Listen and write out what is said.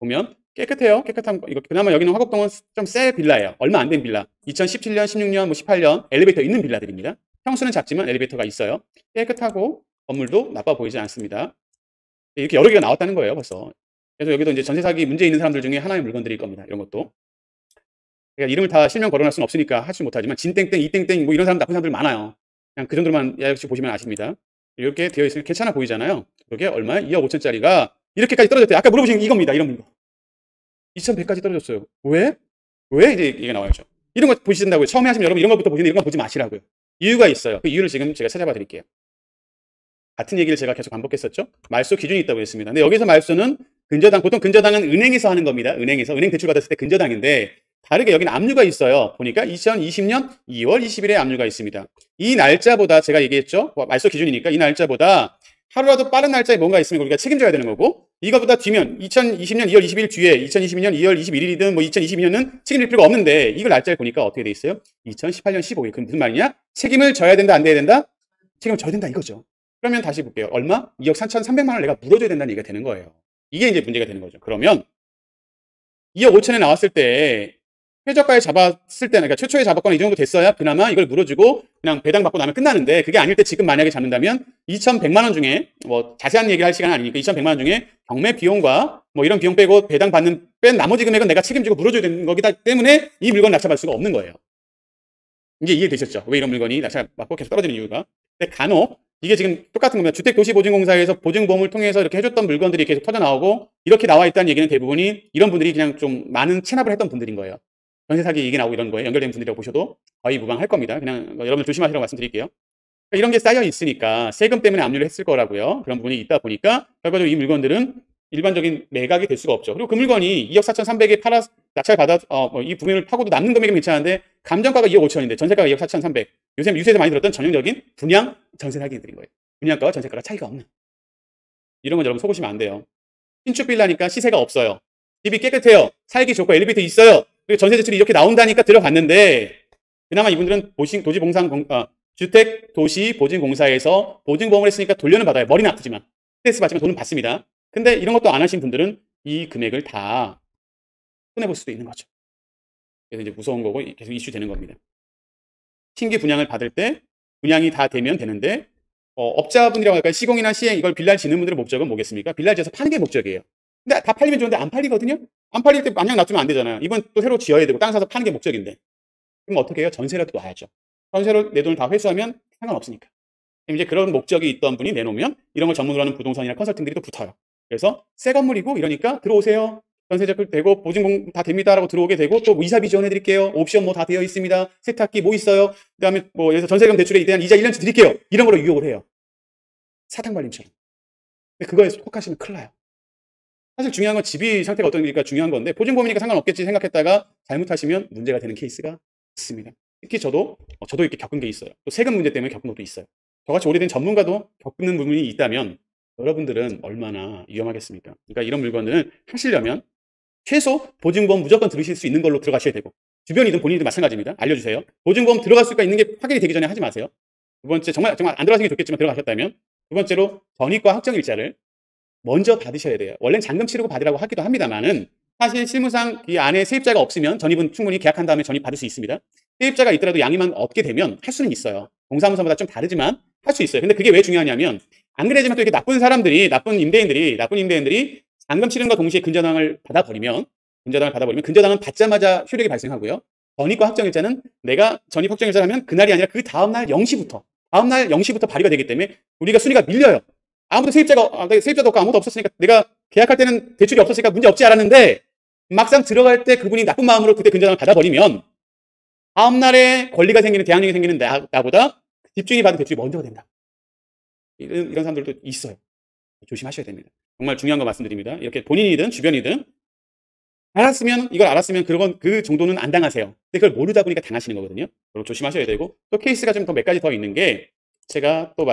보면 깨끗해요. 깨끗한 거. 이거 그나마 여기는 화곡동은 좀 새 빌라예요. 얼마 안 된 빌라. 2017년, 16년, 뭐 18년 엘리베이터 있는 빌라들입니다. 평수는 작지만 엘리베이터가 있어요. 깨끗하고 건물도 나빠 보이지 않습니다. 이렇게 여러 개가 나왔다는 거예요, 벌써. 그래서 여기도 이제 전세 사기 문제 있는 사람들 중에 하나의 물건들일 겁니다. 이런 것도. 그러니까 이름을 다 실명 거론할 수는 없으니까 하지 못하지만 진땡땡, 이땡땡 뭐 이런 사람 나쁜 사람들 많아요. 그냥 그 정도만 약씩 보시면 아십니다. 이렇게 되어 있으면 괜찮아 보이잖아요. 그게 얼마야? 2억 5천짜리가 이렇게까지 떨어졌대요. 아까 물어보신 이겁니다. 이런 물건. 2,100까지 떨어졌어요. 왜? 왜? 이제 이게 나와야죠. 이런 거 보시신다고요. 처음에 하시면 여러분 이런 것부터 보시는데 이런 거 보지 마시라고요. 이유가 있어요. 그 이유를 지금 제가 찾아봐 드릴게요. 같은 얘기를 제가 계속 반복했었죠. 말소 기준이 있다고 했습니다. 근데 여기서 말소는 근저당, 보통 근저당은 은행에서 하는 겁니다. 은행에서. 은행 대출 받았을 때 근저당인데 다르게 여기는 압류가 있어요. 보니까 2020년 2월 20일에 압류가 있습니다. 이 날짜보다 제가 얘기했죠. 말소 기준이니까 이 날짜보다 하루라도 빠른 날짜에 뭔가 있으면 우리가 책임져야 되는 거고 이거보다 뒤면 2020년 2월 20일 뒤에 2022년 2월 21일이든 뭐 2022년은 책임질 필요가 없는데 이걸 날짜를 보니까 어떻게 돼 있어요? 2018년 15일. 그럼 무슨 말이냐? 책임을 져야 된다, 안 돼야 된다? 책임을 져야 된다 이거죠. 그러면 다시 볼게요. 얼마? 2억 4,300만 원을 내가 물어줘야 된다는 얘기가 되는 거예요. 이게 이제 문제가 되는 거죠. 그러면 2억 5천에 나왔을 때 최저가에 잡았을 때, 그러니까 최초에 잡았거나 이 정도 됐어야 그나마 이걸 물어주고 그냥 배당받고 나면 끝나는데 그게 아닐 때 지금 만약에 잡는다면 2,100만 원 중에 뭐 자세한 얘기를 할 시간은 아니니까 2,100만 원 중에 경매 비용과 뭐 이런 비용 빼고 배당 받는 뺀 나머지 금액은 내가 책임지고 물어줘야 되는 거기 때문에 이 물건 낙찰받을 수가 없는 거예요. 이제 이해되셨죠? 왜 이런 물건이 낙찰받고 계속 떨어지는 이유가. 근데 간혹 이게 지금 똑같은 겁니다. 주택도시보증공사에서 보증보험을 통해서 이렇게 해줬던 물건들이 계속 터져나오고 이렇게 나와 있다는 얘기는 대부분이 이런 분들이 그냥 좀 많은 체납을 했던 분들인 거예요. 전세 사기 얘기 나오고 이런 거에 연결된 분들이라고 보셔도 거의 무방할 겁니다. 그냥 여러분들 조심하시라고 말씀드릴게요. 그러니까 이런 게 쌓여 있으니까 세금 때문에 압류를 했을 거라고요. 그런 부분이 있다 보니까 결과적으로 이 물건들은 일반적인 매각이 될 수가 없죠. 그리고 그 물건이 2억 4,300에 낙찰 받아 이 부분을 파고도 남는 금액은 괜찮은데 감정가가 2억 5천인데 전세가가 2억 4,300. 요새 뉴스에서 많이 들었던 전형적인 분양 전세 사기들인 거예요. 분양가와 전세가가 차이가 없는. 이런 건 여러분 속으시면 안 돼요. 신축 빌라니까 시세가 없어요. 집이 깨끗해요. 살기 좋고 엘리베이터 있어요. 그리고 전세 대출이 이렇게 나온다니까 들어갔는데 그나마 이분들은 주택도시보증공사에서 보증보험을 했으니까 돌려는 받아요. 머리는 아프지만 스트레스 받지만 돈은 받습니다. 근데 이런 것도 안 하신 분들은 이 금액을 다 손해볼 수도 있는 거죠. 그래서 이제 무서운 거고 계속 이슈되는 겁니다. 신규 분양을 받을 때 분양이 다 되면 되는데 업자분이라고 할까요? 시공이나 시행 이걸 빌라를 짓는 분들의 목적은 뭐겠습니까? 빌라를 지어서 파는 게 목적이에요. 근데 다 팔리면 좋은데 안 팔리거든요? 안 팔릴 때 마냥 놔두면 안 되잖아요. 이번 또 새로 지어야 되고 땅 사서 파는 게 목적인데. 그럼 어떻게 해요? 전세라도 놔야죠. 전세로 내 돈을 다 회수하면 상관없으니까. 그럼 이제 그런 목적이 있던 분이 내놓으면 이런 걸 전문으로 하는 부동산이나 컨설팅들이 또 붙어요. 그래서 새 건물이고 이러니까 들어오세요. 전세 되고 보증금 다 됩니다라고 들어오게 되고 또 이사비 지원해 드릴게요. 옵션 뭐 다 되어 있습니다. 세탁기 뭐 있어요. 그다음에 뭐 예를 들어서 전세금 대출에 대한 이자 1년치 드릴게요. 이런 걸로 유혹을 해요. 사탕발림처럼. 근데 그거에 속하시면 큰일 나요. 사실 중요한 건 집이 상태가 어떤지가 중요한 건데 보증보험이니까 상관없겠지 생각했다가 잘못하시면 문제가 되는 케이스가 있습니다. 특히 저도 이렇게 겪은 게 있어요. 또 세금 문제 때문에 겪은 것도 있어요. 저같이 오래된 전문가도 겪는 부분이 있다면 여러분들은 얼마나 위험하겠습니까? 그러니까 이런 물건을 하시려면 최소 보증보험 무조건 들으실 수 있는 걸로 들어가셔야 되고 주변이든 본인이든 마찬가지입니다. 알려주세요. 보증보험 들어갈 수가 있는 게 확인이 되기 전에 하지 마세요. 두 번째 정말 안 들어가시는 게 좋겠지만 들어가셨다면 두 번째로 전입과 확정일자를 먼저 받으셔야 돼요. 원래는 잔금 치르고 받으라고 하기도 합니다만은 사실 실무상 이 안에 세입자가 없으면 전입은 충분히 계약한 다음에 전입 받을 수 있습니다. 세입자가 있더라도 양이만 없게 되면 할 수는 있어요. 동사무소마다 좀 다르지만 할 수 있어요. 근데 그게 왜 중요하냐면 안 그래지만 또 이렇게 나쁜 사람들이 나쁜 임대인들이 잔금 치른과 동시에 근저당을 받아버리면 근저당은 받자마자 효력이 발생하고요. 전입과 확정일자는 내가 전입 확정일자를 하면 그날이 아니라 그 다음날 0시부터 발휘가 되기 때문에 우리가 순위가 밀려요. 아무도 세입자도 없고 아무도 없었으니까 내가 계약할 때는 대출이 없었으니까 문제 없지 않았는데 막상 들어갈 때 그분이 나쁜 마음으로 그때 근저당을 받아버리면 다음날에 권리가 생기는 대항력이 생기는 나보다 집주인이 받은 대출이 먼저가 된다. 이런 사람들도 있어요. 조심하셔야 됩니다. 정말 중요한 거 말씀드립니다. 이렇게 본인이든 주변이든 이걸 알았으면 그 정도는 안 당하세요. 근데 그걸 모르다 보니까 당하시는 거거든요. 조심하셔야 되고 또 케이스가 좀 몇 가지 더 있는 게 제가 또